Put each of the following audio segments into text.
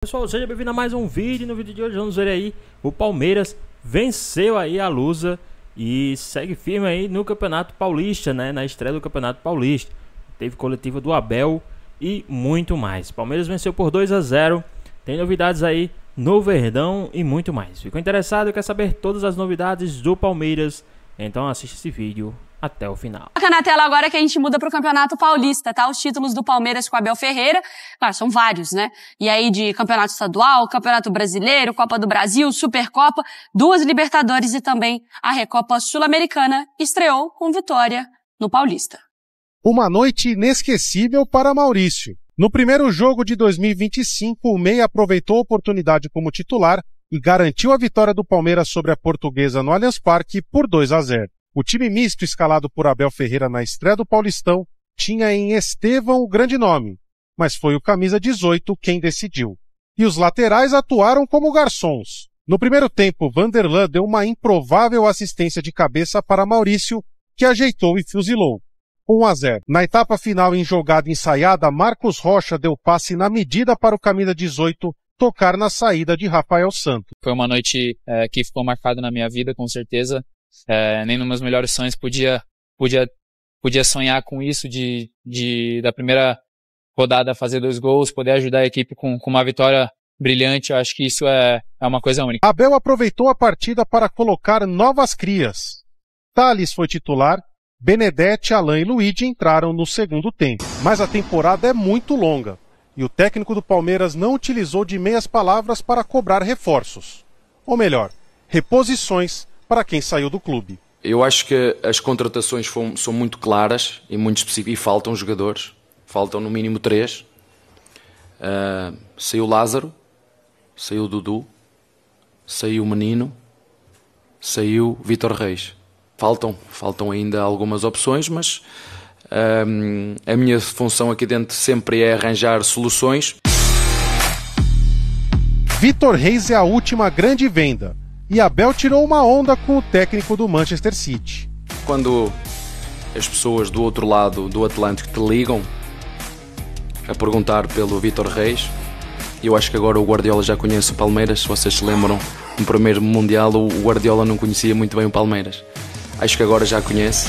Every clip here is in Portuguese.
Pessoal, seja bem-vindo a mais um vídeo. No vídeo de hoje vamos ver aí o Palmeiras venceu aí a Lusa e segue firme aí no Campeonato Paulista, né? Na estreia do Campeonato Paulista. Teve coletiva do Abel e muito mais. Palmeiras venceu por 2-0. Tem novidades aí no Verdão e muito mais. Ficou interessado e quer saber todas as novidades do Palmeiras? Então assista esse vídeo até o final. Na tela agora que a gente muda para o Campeonato Paulista, tá? Os títulos do Palmeiras com o Abel Ferreira, claro, são vários, né? E aí de Campeonato Estadual, Campeonato Brasileiro, Copa do Brasil, Supercopa, 2 Libertadores e também a Recopa Sul-Americana estreou com vitória no Paulista. Uma noite inesquecível para Maurício. No primeiro jogo de 2025, o Meia aproveitou a oportunidade como titular e garantiu a vitória do Palmeiras sobre a Portuguesa no Allianz Parque por 2-0. O time misto escalado por Abel Ferreira na estreia do Paulistão tinha em Estevão o grande nome, mas foi o camisa 18 quem decidiu. E os laterais atuaram como garçons. No primeiro tempo, Vanderlan deu uma improvável assistência de cabeça para Maurício, que ajeitou e fuzilou. 1-0. Na etapa final em jogada ensaiada, Marcos Rocha deu passe na medida para o camisa 18 tocar na saída de Rafael Santos. Foi uma noite que ficou marcada na minha vida, com certeza. Nem nos meus melhores sonhos podia sonhar com isso, da primeira rodada fazer 2 gols, poder ajudar a equipe com uma vitória brilhante. Eu acho que isso é uma coisa única. Abel aproveitou a partida para colocar novas crias. Thales foi titular, Benedetti, Alain e Luigi entraram no segundo tempo. Mas a temporada é muito longa e o técnico do Palmeiras não utilizou de meias palavras para cobrar reforços. Ou melhor, reposições para quem saiu do clube. Eu acho que as contratações são muito claras e muito específicas, e faltam jogadores. Faltam no mínimo 3. Saiu Lázaro, saiu Dudu, saiu Menino, saiu Vítor Reis. Faltam ainda algumas opções, mas a minha função aqui dentro sempre é arranjar soluções. Vítor Reis é a última grande venda. E Abel tirou uma onda com o técnico do Manchester City. Quando as pessoas do outro lado do Atlântico te ligam a perguntar pelo Vítor Reis, eu acho que agora o Guardiola já conhece o Palmeiras. Se vocês se lembram, no primeiro Mundial o Guardiola não conhecia muito bem o Palmeiras. Acho que agora já conhece.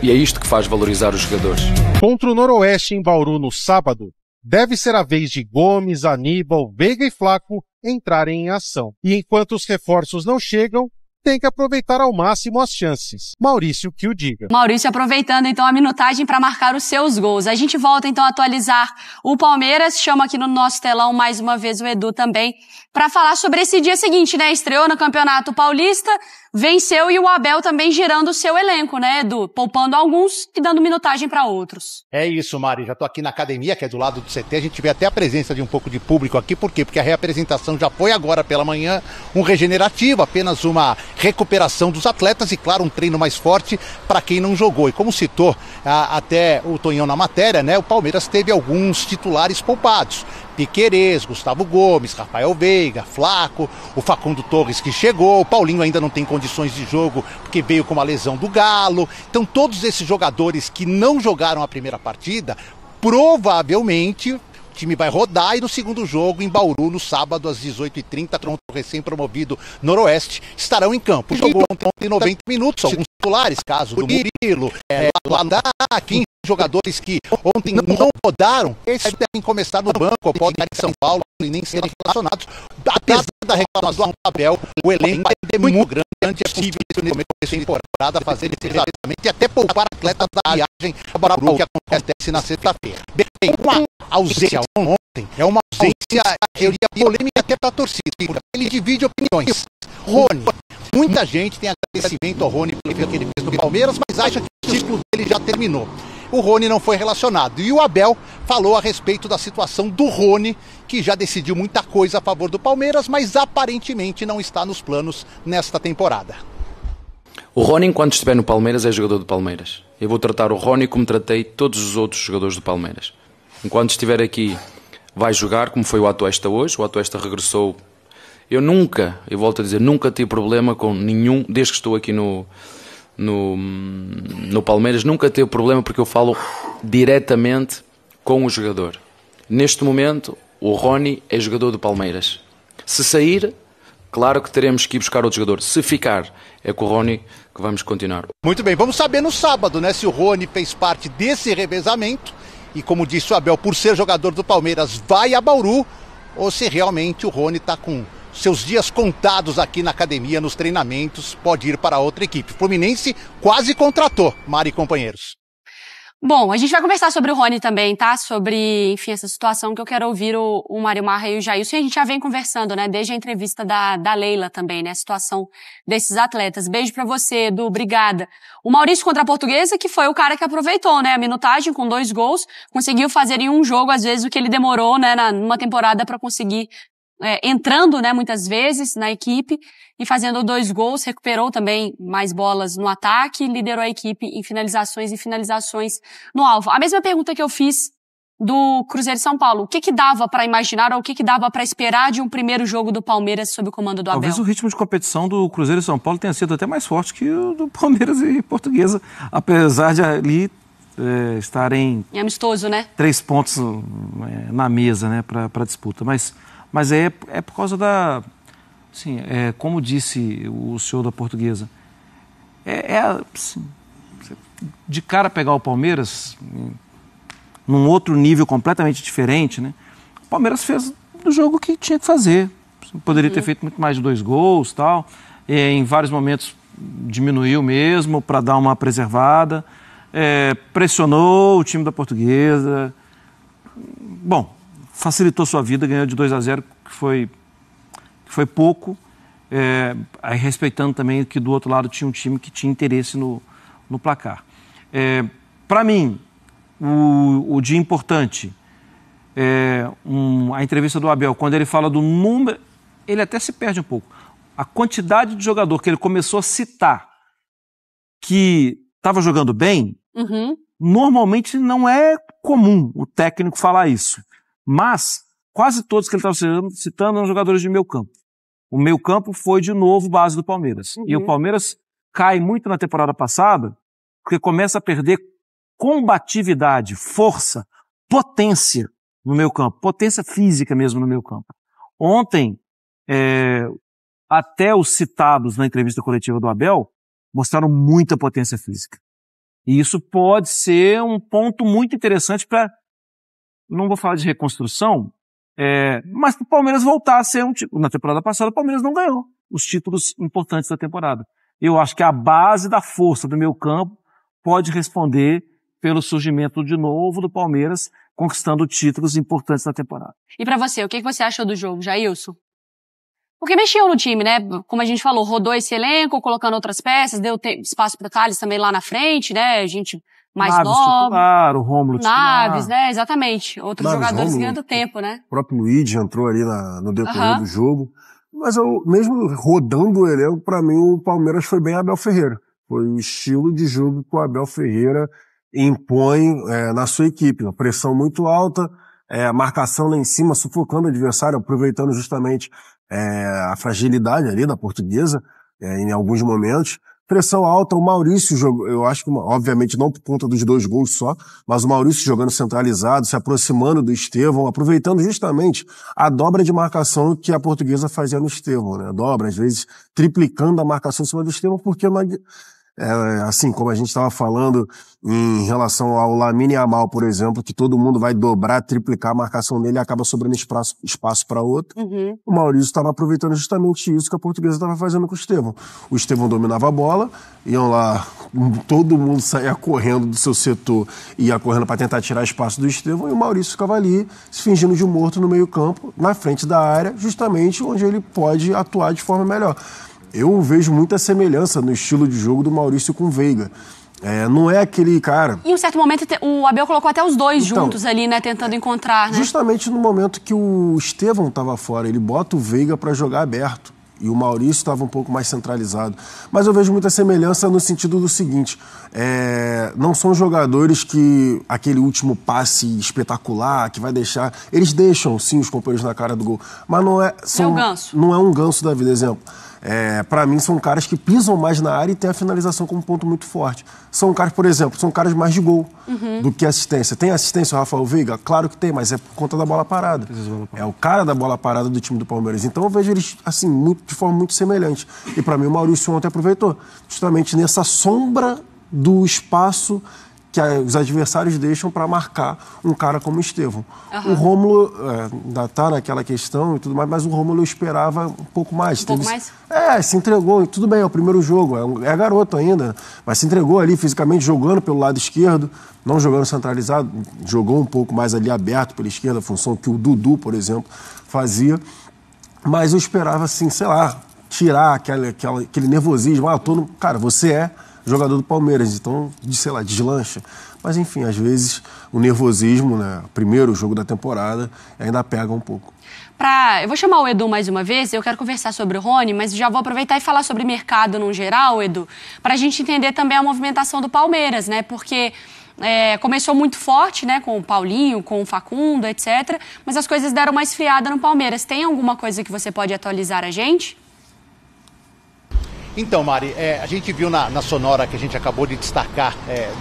E é isto que faz valorizar os jogadores. Contra o Noroeste em Bauru no sábado, deve ser a vez de Gomes, Aníbal, Veiga e Flaco entrarem em ação. E enquanto os reforços não chegam, tem que aproveitar ao máximo as chances. Maurício que o diga. Maurício aproveitando então a minutagem para marcar os seus gols. A gente volta então a atualizar o Palmeiras. Chama aqui no nosso telão mais uma vez o Edu também para falar sobre esse dia seguinte, né? Estreou no Campeonato Paulista, venceu e o Abel também girando o seu elenco, né, Edu? Poupando alguns e dando minutagem para outros. É isso, Mari. Já tô aqui na academia, que é do lado do CT. A gente vê até a presença de um pouco de público aqui. Por quê? Porque a reapresentação já foi agora pela manhã, um regenerativo, apenas uma recuperação dos atletas e, claro, um treino mais forte para quem não jogou. E como citou até o Tonhão na matéria, né, o Palmeiras teve alguns titulares poupados. Piquerez, Gustavo Gomes, Rafael Veiga, Flaco, o Facundo Torres que chegou, o Paulinho ainda não tem condições de jogo porque veio com uma lesão do Galo. Então todos esses jogadores que não jogaram a primeira partida, provavelmente o time vai rodar e no segundo jogo em Bauru, no sábado às 18h30, contra o recém-promovido Noroeste, estarão em campo. Jogou ontem 90 minutos, alguns titulares, caso do Murilo, Ladá, 15 jogadores que ontem não rodaram, esses devem começar no banco, ou podem ir em São Paulo e nem serem relacionados. Apesar da reclamação do Abel, o elenco é muito grande, é possível no começo da temporada fazer esse revezamento e até poupar atletas da viagem para o que acontece na sexta-feira. Bem, uma ausência ontem é uma ausência, eu diria, polêmica até para a torcida, porque ele divide opiniões. Rony, muita gente tem agradecimento ao Rony pelo que ele fez no Palmeiras, mas acha que o ciclo dele já terminou. O Rony não foi relacionado. E o Abel falou a respeito da situação do Rony, que já decidiu muita coisa a favor do Palmeiras, mas aparentemente não está nos planos nesta temporada. O Rony, enquanto estiver no Palmeiras, é jogador do Palmeiras. Eu vou tratar o Rony como tratei todos os outros jogadores do Palmeiras. Enquanto estiver aqui, vai jogar, como foi o Atuesta hoje. O Atuesta regressou. Eu volto a dizer, nunca tive problema com nenhum, desde que estou aqui no Palmeiras, nunca teve problema porque eu falo diretamente com o jogador. Neste momento, O Rony é jogador do Palmeiras. Se sair, claro que teremos que ir buscar outro jogador. Se ficar, é com o Rony que vamos continuar. Muito bem, vamos saber no sábado, né, se o Rony fez parte desse revezamento e, como disse o Abel, por ser jogador do Palmeiras, vai a Bauru, ou se realmente o Rony está com seus dias contados aqui na academia, nos treinamentos, pode ir para outra equipe. O Fluminense quase contratou, Mari e companheiros. Bom, a gente vai conversar sobre o Rony também, tá? Sobre, enfim, essa situação que eu quero ouvir o Mário Marra e o Jailson. E a gente já vem conversando, né? Desde a entrevista da Leila também, né? A situação desses atletas. Beijo pra você, Edu. Obrigada. O Maurício contra a Portuguesa, que foi o cara que aproveitou, né? A minutagem com 2 gols. Conseguiu fazer em um jogo, às vezes, o que ele demorou, né? Numa temporada pra conseguir, entrando, né? Muitas vezes na equipe. E fazendo 2 gols, recuperou também mais bolas no ataque, liderou a equipe em finalizações e finalizações no alvo. A mesma pergunta que eu fiz do Cruzeiro de São Paulo. O que dava para imaginar ou o que dava para esperar de um primeiro jogo do Palmeiras sob o comando do Abel? Talvez o ritmo de competição do Cruzeiro de São Paulo tenha sido até mais forte que o do Palmeiras e Portuguesa, apesar de ali estarem... Em amistoso, né? 3 pontos na mesa, né, para disputa. Mas é por causa da... Sim, como disse o senhor da Portuguesa, assim, de cara pegar o Palmeiras num outro nível completamente diferente, né? O Palmeiras fez do jogo o que tinha que fazer. Poderia ter feito muito mais de 2 gols e tal. Em vários momentos diminuiu mesmo para dar uma preservada. Pressionou o time da Portuguesa. Bom, facilitou sua vida, ganhou de 2-0, que foi pouco, aí respeitando também que do outro lado tinha um time que tinha interesse no placar. Para mim, o dia importante, a entrevista do Abel, quando ele fala do número, ele até se perde um pouco. A quantidade de jogador que ele começou a citar que estava jogando bem, normalmente não é comum o técnico falar isso, mas quase todos que ele estava citando eram jogadores de meio campo. O meio campo foi, de novo, base do Palmeiras. E o Palmeiras cai muito na temporada passada, porque começa a perder combatividade, força, potência no meio campo. Potência física mesmo no meio campo. Ontem, até os citados na entrevista coletiva do Abel mostraram muita potência física. E isso pode ser um ponto muito interessante para, não vou falar de reconstrução, mas para o Palmeiras voltar a ser um título. Na temporada passada, o Palmeiras não ganhou os títulos importantes da temporada. Eu acho que a base da força do meio campo pode responder pelo surgimento de novo do Palmeiras, conquistando títulos importantes na temporada. E para você, o que você achou do jogo, Jailson? Porque mexeu no time, né? Como a gente falou, rodou esse elenco, colocando outras peças, deu espaço para o Thales também lá na frente, né? A gente... mais Naves novo. Titular, o Rômulo titular. Naves, né? Exatamente. Outros Naves, jogadores Rômulo, ganhando tempo, né? O próprio Luigi entrou ali no decorrer do jogo. Mas mesmo rodando o elenco, pra mim o Palmeiras foi bem Abel Ferreira. Foi o estilo de jogo que o Abel Ferreira impõe na sua equipe. Uma pressão muito alta, a marcação lá em cima, sufocando o adversário, aproveitando justamente a fragilidade ali da Portuguesa em alguns momentos. Pressão alta, o Maurício jogou, eu acho que, obviamente, não por conta dos 2 gols só, mas o Maurício jogando centralizado, se aproximando do Estevão, aproveitando justamente a dobra de marcação que a Portuguesa fazia no Estevão, né? A dobra, às vezes, triplicando a marcação em cima do Estevão, porque assim como a gente estava falando em relação ao Lamine Yamal, por exemplo, que todo mundo vai dobrar, triplicar a marcação dele e acaba sobrando espaço para outro. O Maurício estava aproveitando justamente isso que a Portuguesa estava fazendo com o Estevão. O Estevão dominava a bola, iam lá, todo mundo saía correndo do seu setor, ia correndo para tentar tirar espaço do Estevão, e o Maurício ficava ali, se fingindo de morto no meio campo, na frente da área, justamente onde ele pode atuar de forma melhor. Eu vejo muita semelhança no estilo de jogo do Maurício com o Veiga. Não é aquele cara... Em um certo momento, o Abel colocou até os dois juntos ali, né? Tentando encontrar, né? Justamente no momento que o Estevão estava fora, ele bota o Veiga para jogar aberto. E o Maurício estava um pouco mais centralizado. Mas eu vejo muita semelhança no sentido do seguinte, não são jogadores que aquele último passe espetacular, que vai deixar... Eles deixam, sim, os companheiros na cara do gol. Mas não é... É o Ganso. Não é um Ganso da vida, exemplo. Para mim, são caras que pisam mais na área e têm a finalização como ponto muito forte. São caras, por exemplo, são caras mais de gol do que assistência. Tem assistência o Rafael Veiga? Claro que tem, mas é por conta da bola parada. É o cara da bola parada do time do Palmeiras. Então eu vejo eles assim, de forma muito semelhante. E para mim o Maurício ontem aproveitou, justamente nessa sombra do espaço que os adversários deixam para marcar um cara como o Estevão. O Rômulo ainda está naquela questão e tudo mais, mas o Rômulo eu esperava um pouco mais. Um pouco mais? Se entregou. Tudo bem, é o primeiro jogo, é garoto ainda, mas se entregou ali fisicamente, jogando pelo lado esquerdo, não jogando centralizado, jogou um pouco mais ali aberto pela esquerda, a função que o Dudu, por exemplo, fazia. Mas eu esperava, assim, sei lá, tirar aquele nervosismo. Cara, você é jogador do Palmeiras, então, sei lá, deslancha. Mas, enfim, às vezes o nervosismo, né, primeiro jogo da temporada, ainda pega um pouco. Eu vou chamar o Edu mais uma vez, eu quero conversar sobre o Rony, mas já vou aproveitar e falar sobre mercado no geral, Edu, para a gente entender também a movimentação do Palmeiras, né? Porque começou muito forte, né, com o Paulinho, com o Facundo, etc., mas as coisas deram uma esfriada no Palmeiras. Tem alguma coisa que você pode atualizar a gente? Então, Mari, a gente viu na sonora que a gente acabou de destacar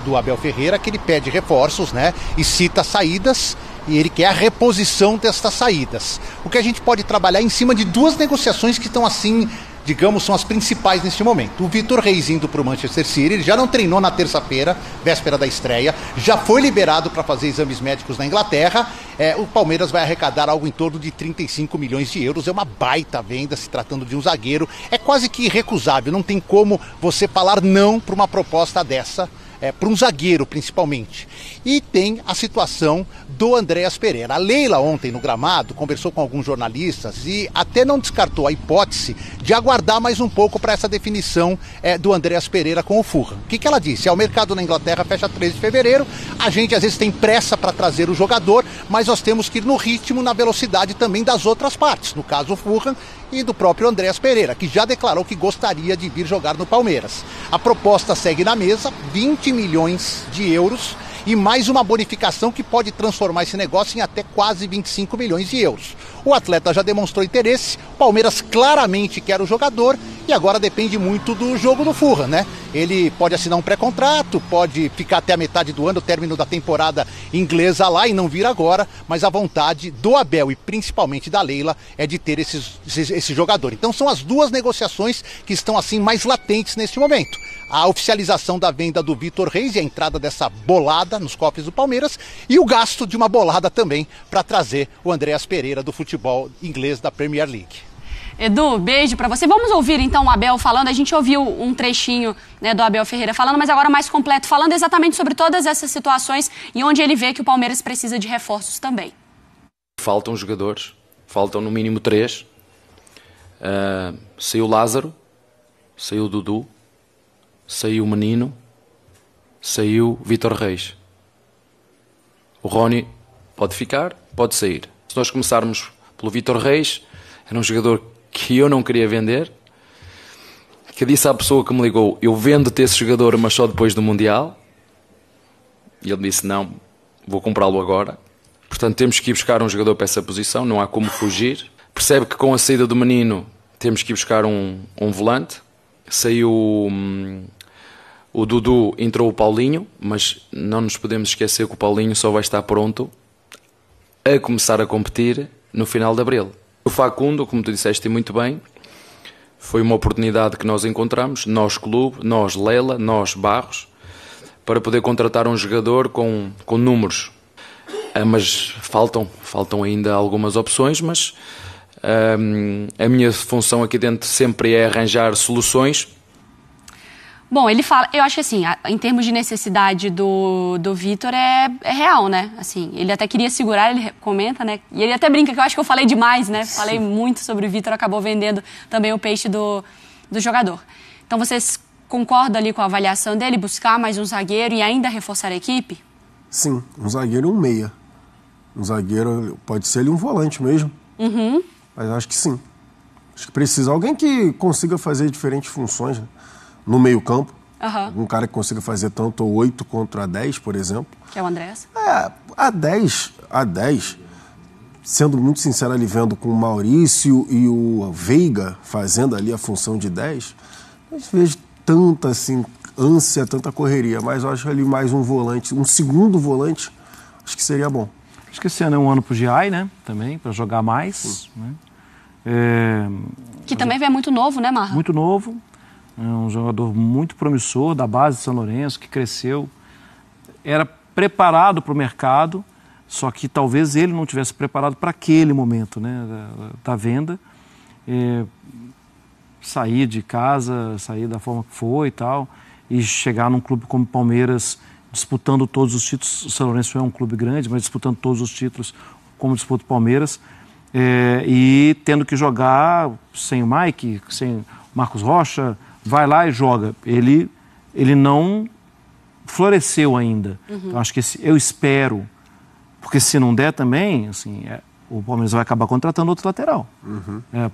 do Abel Ferreira que ele pede reforços, né? E cita saídas e ele quer a reposição destas saídas. O que a gente pode trabalhar em cima de duas negociações que estão assim, digamos, são as principais neste momento. O Vitor Reis indo para o Manchester City, ele já não treinou na terça-feira, véspera da estreia, já foi liberado para fazer exames médicos na Inglaterra. O Palmeiras vai arrecadar algo em torno de 35 milhões de euros, é uma baita venda se tratando de um zagueiro, é quase que irrecusável, não tem como você falar não para uma proposta dessa, para um zagueiro principalmente. E tem a situação do Andréas Pereira. A Leila ontem no gramado conversou com alguns jornalistas e até não descartou a hipótese de aguardar mais um pouco para essa definição do Andréas Pereira com o Fulham. O que ela disse? O mercado na Inglaterra fecha 13 de fevereiro, a gente às vezes tem pressa para trazer o jogador, mas nós temos que ir no ritmo, na velocidade também das outras partes, no caso o Fulham e do próprio Andréas Pereira, que já declarou que gostaria de vir jogar no Palmeiras. A proposta segue na mesa, 20 milhões de euros e mais uma bonificação que pode transformar esse negócio em até quase 25 milhões de euros. O atleta já demonstrou interesse, o Palmeiras claramente quer o jogador e agora depende muito do jogo do Fulham, né? Ele pode assinar um pré-contrato, pode ficar até a metade do ano, o término da temporada inglesa lá e não vir agora, mas a vontade do Abel e principalmente da Leila é de ter esse jogador. Então são as duas negociações que estão assim mais latentes neste momento. A oficialização da venda do Vitor Reis e a entrada dessa bolada nos cofres do Palmeiras e o gasto de uma bolada também para trazer o Andréas Pereira do futebol inglês da Premier League. Edu, beijo pra você. Vamos ouvir então o Abel falando. A gente ouviu um trechinho, né, do Abel Ferreira falando, mas agora mais completo, falando exatamente sobre todas essas situações e onde ele vê que o Palmeiras precisa de reforços também. Faltam jogadores, faltam no mínimo 3. Saiu Lázaro, saiu Dudu, saiu Menino, saiu Vitor Reis. O Rony pode ficar, pode sair. Se nós começarmos pelo Vitor Reis, era um jogador que eu não queria vender, que disse à pessoa que me ligou, eu vendo-te esse jogador, mas só depois do Mundial. E ele disse, não, vou comprá-lo agora. Portanto, temos que ir buscar um jogador para essa posição, não há como fugir. Percebe que com a saída do Menino, temos que ir buscar um volante. Saiu o Dudu, entrou o Paulinho, mas não nos podemos esquecer que o Paulinho só vai estar pronto a começar a competir no final de abril. O Facundo, como tu disseste muito bem, foi uma oportunidade que nós encontramos, nós clube, nós Lela, nós Barros, para poder contratar um jogador com números. Mas faltam ainda algumas opções, mas a minha função aqui dentro sempre é arranjar soluções. Bom, ele fala, eu acho que assim, em termos de necessidade do Vitor é real, né? Assim, ele até queria segurar, ele comenta, né? E ele até brinca que eu acho que eu falei demais, né? Sim. Falei muito sobre o Vitor, acabou vendendo também o peixe do jogador. Então vocês concordam ali com a avaliação dele, buscar mais um zagueiro e ainda reforçar a equipe? Sim, um zagueiro e um meia. Um zagueiro, pode ser ele um volante mesmo. Uhum. Mas acho que sim. Acho que precisa alguém que consiga fazer diferentes funções, né? No meio campo. Uhum. Um cara que consiga fazer tanto 8 contra 10, por exemplo. Que é o Andréas. A 10 sendo muito sincero ali, vendo com o Maurício e o Veiga fazendo ali a função de 10, não vejo tanta assim, ânsia, tanta correria, mas eu acho ali mais um volante, um segundo volante, acho que seria bom. Acho que esse ano é um ano pro Giai, né? Também, para jogar mais. Né? Que também é muito novo, né, Marra? Muito novo. É um jogador muito promissor, da base de São Lourenço, que cresceu. Era preparado para o mercado, só que talvez ele não tivesse preparado para aquele momento, né, da venda. Sair de casa, sair da forma que foi e tal, e chegar num clube como Palmeiras, disputando todos os títulos. O São Lourenço é um clube grande, mas disputando todos os títulos como disputa o Palmeiras, e tendo que jogar sem o Mike, sem o Marcos Rocha, vai lá e joga. Ele não floresceu ainda. Então, acho que eu espero, porque se não der também, assim, o Palmeiras vai acabar contratando outro lateral.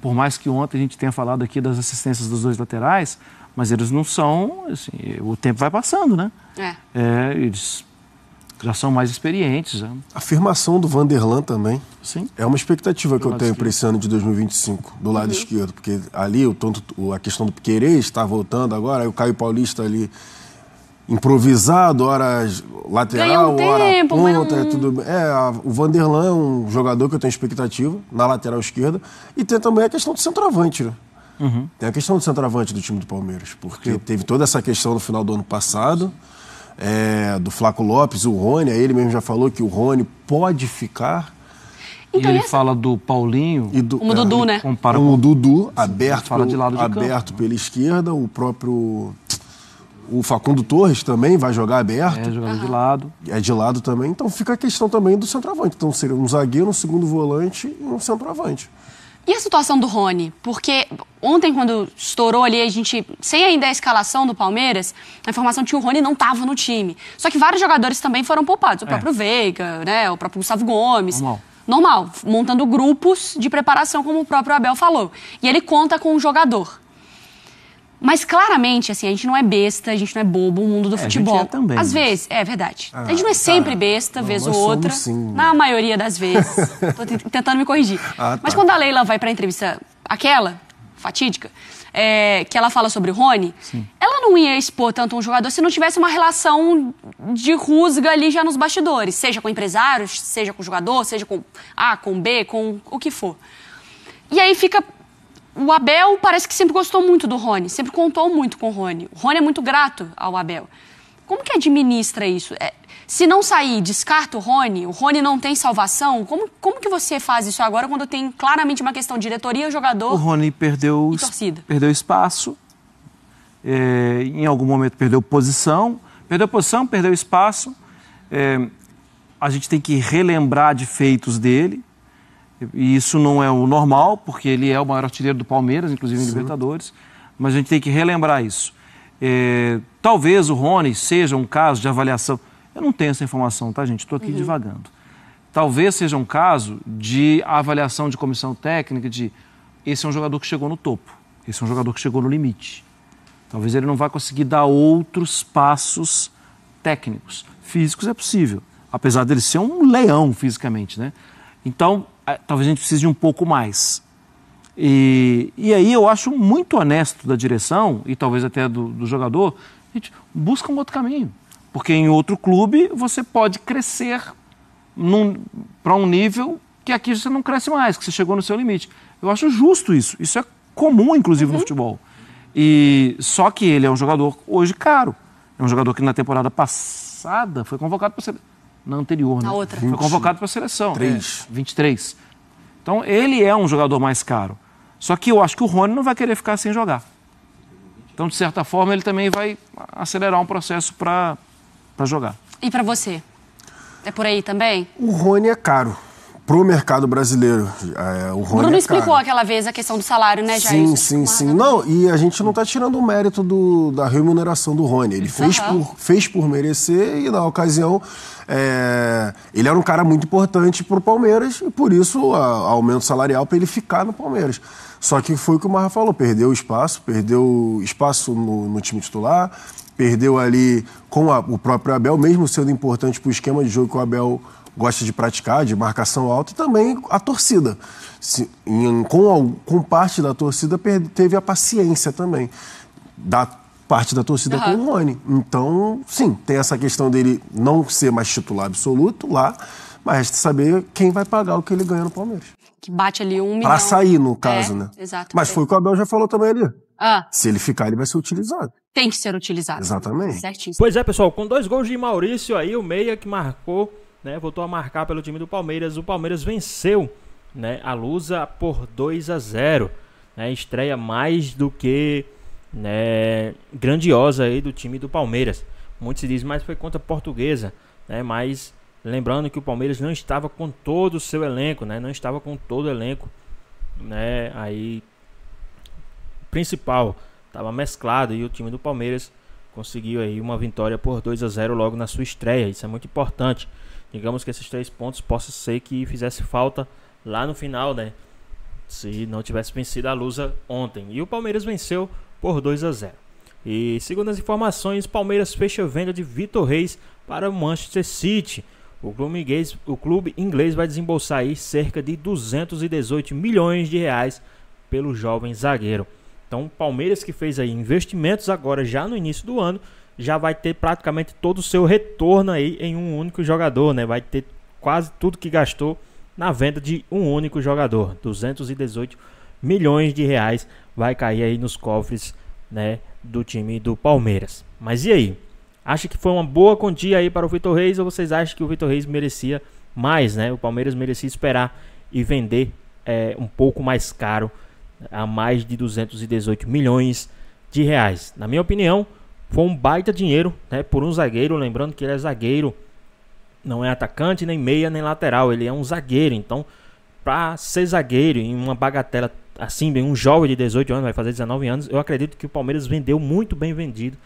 Por mais que ontem a gente tenha falado aqui das assistências dos dois laterais, mas eles não são, assim, o tempo vai passando, né? Eles já são mais experientes. Né? A afirmação do Vanderlan também. Sim. É uma expectativa que eu tenho para esquerdo. esse ano de 2025, do lado esquerdo, porque ali a questão do Piquerez está voltando agora, aí o Caio Paulista ali improvisado, hora lateral, hora ponta, tudo. O Vanderlan é um jogador que eu tenho expectativa na lateral esquerda, e tem também a questão do centroavante, né? Tem a questão do centroavante do time do Palmeiras, porque teve toda essa questão no final do ano passado, do Flaco Lopes, o Rony, aí ele mesmo já falou que o Rony pode ficar. Então, e ele fala do Paulinho e o Dudu, né? Compara com o Dudu, aberto, fala de lado de aberto campo, pela esquerda, o próprio... O Facundo Torres também vai jogar aberto. Jogador de lado. É de lado também. Então fica a questão também do centroavante. Então seria um zagueiro, um segundo volante e um centroavante. E a situação do Rony? Porque ontem, quando estourou ali, a gente, sem ainda a escalação do Palmeiras, a informação de que o Rony não estava no time. Só que vários jogadores também foram poupados. O próprio Veiga, né? O próprio Gustavo Gomes. Normal. Montando grupos de preparação, como o próprio Abel falou. E ele conta com um jogador. Mas claramente, assim, a gente não é besta, a gente não é bobo, o mundo do futebol. A gente também, às vezes, é verdade. A gente não é sempre besta, vez ou outra. Sim. Na maioria das vezes. Tô tentando me corrigir. Mas quando a Leila vai pra entrevista, aquela, fatídica, que ela fala sobre o Rony, ela não ia expor tanto um jogador se não tivesse uma relação de rusga ali já nos bastidores. Seja com empresários, seja com o jogador, seja com A, com B, com o que for. E aí fica... O Abel parece que sempre gostou muito do Rony, sempre contou muito com o Rony. O Rony é muito grato ao Abel. Como que administra isso? Se não sair, descarta o Rony não tem salvação, como que você faz isso agora quando tem claramente uma questão de diretoria, jogador o Rony perdeu e torcida? Perdeu espaço, em algum momento perdeu posição, perdeu espaço. A gente tem que relembrar de feitos dele. E isso não é o normal, porque ele é o maior artilheiro do Palmeiras, inclusive em Libertadores, mas a gente tem que relembrar isso. Talvez o Rony seja um caso de avaliação, eu não tenho essa informação, tá, gente? Estou aqui divagando. Talvez seja um caso de avaliação de comissão técnica de esse é um jogador que chegou no topo, esse é um jogador que chegou no limite. Talvez ele não vá conseguir dar outros passos técnicos. Físicos é possível, apesar dele ser um leão fisicamente, né? Então, talvez a gente precise de um pouco mais. E aí eu acho muito honesto da direção, e talvez até do jogador, a gente busca um outro caminho. Porque em outro clube você pode crescer para um nível que aqui você não cresce mais, que você chegou no seu limite. Eu acho justo isso. Isso é comum, inclusive, no futebol. Só que ele é um jogador hoje caro. É um jogador que na temporada passada foi convocado para ser... Na anterior, na né? outra. Foi convocado para a seleção. 23. Então, ele é um jogador mais caro. Só que eu acho que o Rony não vai querer ficar sem jogar. Então, de certa forma, ele também vai acelerar um processo para jogar. E para você? É por aí também? O Rony é caro pro mercado brasileiro. O Rony Bruno é explicou caro. aquela vez a questão do salário, né, Jair? Sim. Não, e a gente não está tirando o mérito da remuneração do Rony. Ele fez por merecer e, na ocasião, ele era um cara muito importante pro Palmeiras e, por isso, aumento salarial para ele ficar no Palmeiras. Só que foi o que o Marra falou, perdeu espaço no time titular, perdeu ali com o próprio Abel, mesmo sendo importante pro esquema de jogo que o Abel gosta de praticar, de marcação alta, e também a torcida. Com parte da torcida teve a paciência também, da parte da torcida com o Rony. Então, sim, tem essa questão dele não ser mais titular absoluto lá, mas resta saber quem vai pagar o que ele ganha no Palmeiras. Que bate ali 1 milhão. Pra sair, no caso, né? Exato. Mas foi o que o Abel já falou também ali. Ah. Se ele ficar, ele vai ser utilizado. Tem que ser utilizado. Exatamente. Certíssimo. Pois é, pessoal, com 2 gols de Maurício aí, o meia que marcou, né, voltou a marcar pelo time do Palmeiras. O Palmeiras venceu, né, a Lusa por 2-0. Né, estreia mais do que, né, grandiosa aí do time do Palmeiras. Muito se diz, mas foi contra a Portuguesa, né, mas lembrando que o Palmeiras não estava com todo o seu elenco, né, não estava com todo o elenco, né, aí principal, estava mesclado, e o time do Palmeiras conseguiu aí uma vitória por 2-0 logo na sua estreia. Isso é muito importante. Digamos que esses 3 pontos possa ser que fizesse falta lá no final, né, se não tivesse vencido a Lusa ontem. E o Palmeiras venceu por 2-0. E segundo as informações, Palmeiras fecha a venda de Vitor Reis para o Manchester City. O clube inglês vai desembolsar aí cerca de 218 milhões de reais pelo jovem zagueiro. Então o Palmeiras, que fez aí investimentos agora já no início do ano, já vai ter praticamente todo o seu retorno aí em um único jogador, né? Vai ter quase tudo que gastou na venda de um único jogador. 218 milhões de reais vai cair aí nos cofres, né, do time do Palmeiras. Mas e aí? Acha que foi uma boa quantia aí para o Vitor Reis, ou vocês acham que o Vitor Reis merecia mais, né? O Palmeiras merecia esperar e vender um pouco mais caro, a mais de 218 milhões de reais. Na minha opinião, foi um baita dinheiro, né, por um zagueiro. Lembrando que ele é zagueiro, não é atacante, nem meia, nem lateral. Ele é um zagueiro. Então, para ser zagueiro em uma bagatela assim, bem, um jovem de 18 anos, vai fazer 19 anos, eu acredito que o Palmeiras vendeu muito bem vendido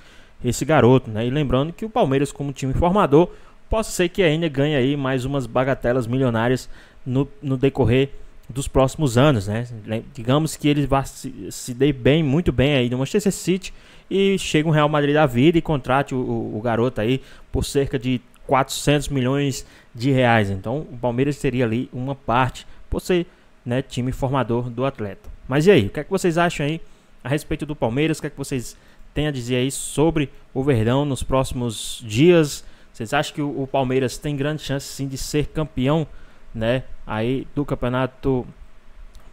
esse garoto, né? E lembrando que o Palmeiras, como time formador, possa ser que ainda ganhe aí mais umas bagatelas milionárias no decorrer dos próximos anos, né? Digamos que ele vá se dê bem, muito bem aí no Manchester City, e chega um Real Madrid da vida e contrate o garoto aí por cerca de 400 milhões de reais. Então o Palmeiras teria ali uma parte por ser, né, time formador do atleta. Mas e aí, o que é que vocês acham aí a respeito do Palmeiras? O que é que vocês têm a dizer aí sobre o Verdão nos próximos dias? Vocês acham que o Palmeiras tem grande chance sim de ser campeão, né, aí do Campeonato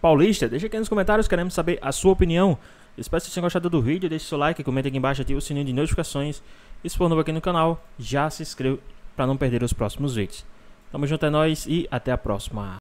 Paulista? Deixa aqui nos comentários, queremos saber a sua opinião. Espero que vocês tenham gostado do vídeo, deixe seu like, comente aqui embaixo, ative o sininho de notificações. E se for novo aqui no canal, já se inscreva para não perder os próximos vídeos. Tamo junto, é nóis e até a próxima.